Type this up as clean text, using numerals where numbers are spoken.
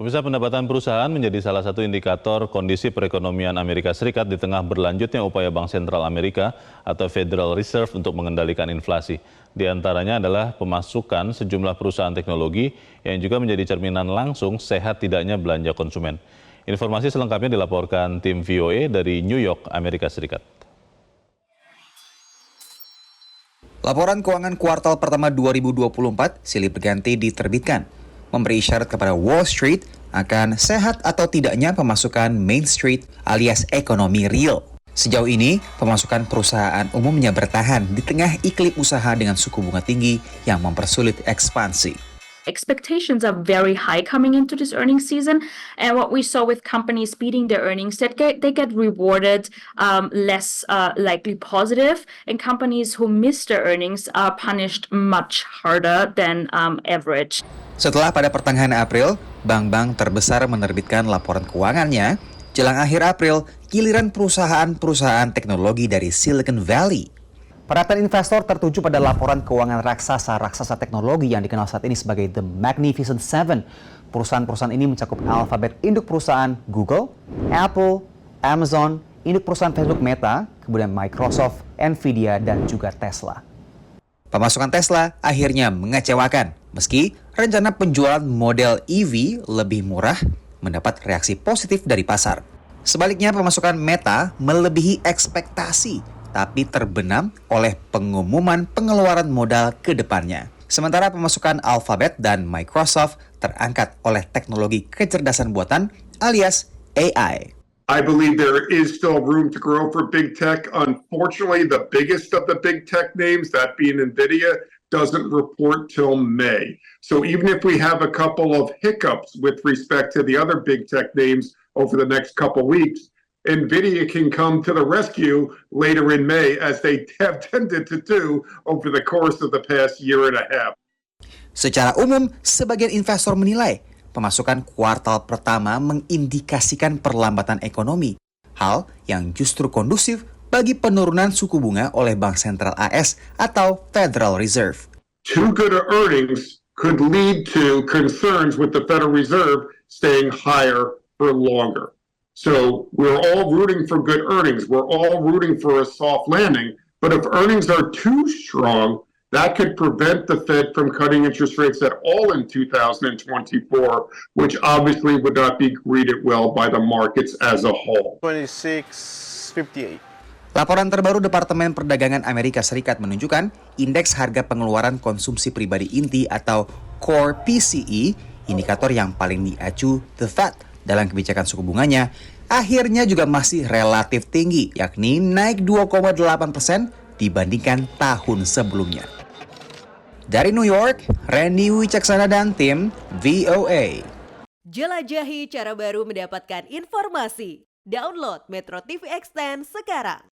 Pemirsa, pendapatan perusahaan menjadi salah satu indikator kondisi perekonomian Amerika Serikat di tengah berlanjutnya upaya Bank Sentral Amerika atau Federal Reserve untuk mengendalikan inflasi. Di antaranya adalah pemasukan sejumlah perusahaan teknologi yang juga menjadi cerminan langsung sehat tidaknya belanja konsumen. Informasi selengkapnya dilaporkan tim VOA dari New York, Amerika Serikat. Laporan keuangan kuartal pertama 2024 silih berganti diterbitkan, memberi isyarat kepada Wall Street akan sehat atau tidaknya pemasukan Main Street alias ekonomi real. Sejauh ini, pemasukan perusahaan umumnya bertahan di tengah iklim usaha dengan suku bunga tinggi yang mempersulit ekspansi. Expectations are very high coming into this earnings season, and what we saw with companies beating their earnings, that they get rewarded less likely positive, and companies who miss their earnings are punished much harder than average. Setelah pada pertengahan April, bank-bank terbesar menerbitkan laporan keuangannya, jelang akhir April, giliran perusahaan-perusahaan teknologi dari Silicon Valley. Perhatian investor tertuju pada laporan keuangan raksasa teknologi yang dikenal saat ini sebagai The Magnificent Seven. Perusahaan-perusahaan ini mencakup Alphabet, induk perusahaan Google, Apple, Amazon, induk perusahaan Facebook Meta, kemudian Microsoft, Nvidia, dan juga Tesla. Pemasukan Tesla akhirnya mengecewakan, meski rencana penjualan model EV lebih murah mendapat reaksi positif dari pasar. Sebaliknya, pemasukan Meta melebihi ekspektasi, tapi terbenam oleh pengumuman pengeluaran modal ke depannya. Sementara pemasukan Alphabet dan Microsoft terangkat oleh teknologi kecerdasan buatan alias AI. I believe there is still room to grow for big tech. Unfortunately, the biggest of the big tech names, that being NVIDIA, doesn't report till May. So even if we have a couple of hiccups with respect to the other big tech names over the next couple weeks, NVIDIA can come to the rescue later in May, as they have tended to do over the course of the past year and a half. Secara umum, sebagian investor menilai pemasukan kuartal pertama mengindikasikan perlambatan ekonomi, hal yang justru kondusif bagi penurunan suku bunga oleh Bank Sentral AS atau Federal Reserve. Too good earnings could lead to concerns with the Federal Reserve staying higher for longer. So we're all rooting for good earnings. We're all rooting for a soft landing. But if earnings are too strong, that could prevent the Fed from cutting interest rates at all in 2024, which obviously would not be greeted well by the markets as a whole. 2658. Laporan terbaru Departemen Perdagangan Amerika Serikat menunjukkan indeks harga pengeluaran konsumsi pribadi inti atau Core PCE, indikator yang paling diacu The Fed dalam kebijakan suku bunganya, akhirnya juga masih relatif tinggi, yakni naik 2,8% dibandingkan tahun sebelumnya. Dari New York, Randy Wicaksana dan tim VOA. Jelajahi cara baru mendapatkan informasi. Download Metro TV Extend sekarang.